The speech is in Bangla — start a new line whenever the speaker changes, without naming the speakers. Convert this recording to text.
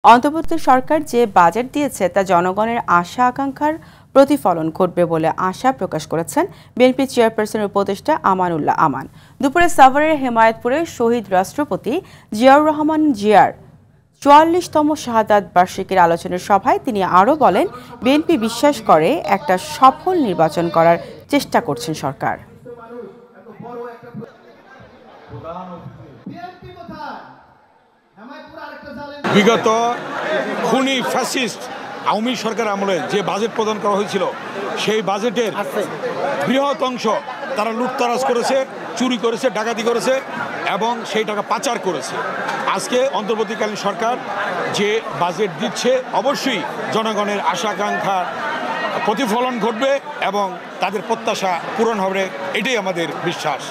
অন্তর্বর্তী সরকার যে বাজেট দিয়েছে তা জনগণের আশা আকাঙ্ক্ষার প্রতিফলন ঘটবে বলে আশা প্রকাশ করেছেন বিএনপি চেয়ারপারসনের উপদেষ্টা আমানুল্লাহ আমান। দুপুরে সাভারের হেমায়েতপুরে শহীদ রাষ্ট্রপতি জিয়াউর রহমান জিয়ার ৪৪তম শাহাদাত বার্ষিকীর আলোচনার সভায় তিনি আরও বলেন, বিএনপি বিশ্বাস করে একটা সফল নির্বাচন করার চেষ্টা করছেন সরকার।
বিগত খুনি ফ্যাসিস্ট আওয়ামী সরকার আমলে যে বাজেট প্রদান করা হয়েছিল সেই বাজেটের বৃহৎ অংশ তারা লুটতরাজ করেছে, চুরি করেছে, ডাকাতি করেছে এবং সেই টাকা পাচার করেছে। আজকে অন্তর্বর্তীকালীন সরকার যে বাজেট দিচ্ছে অবশ্যই জনগণের আশা আকাঙ্ক্ষার প্রতিফলন ঘটবে এবং তাদের প্রত্যাশা পূরণ হবে, এটাই আমাদের বিশ্বাস।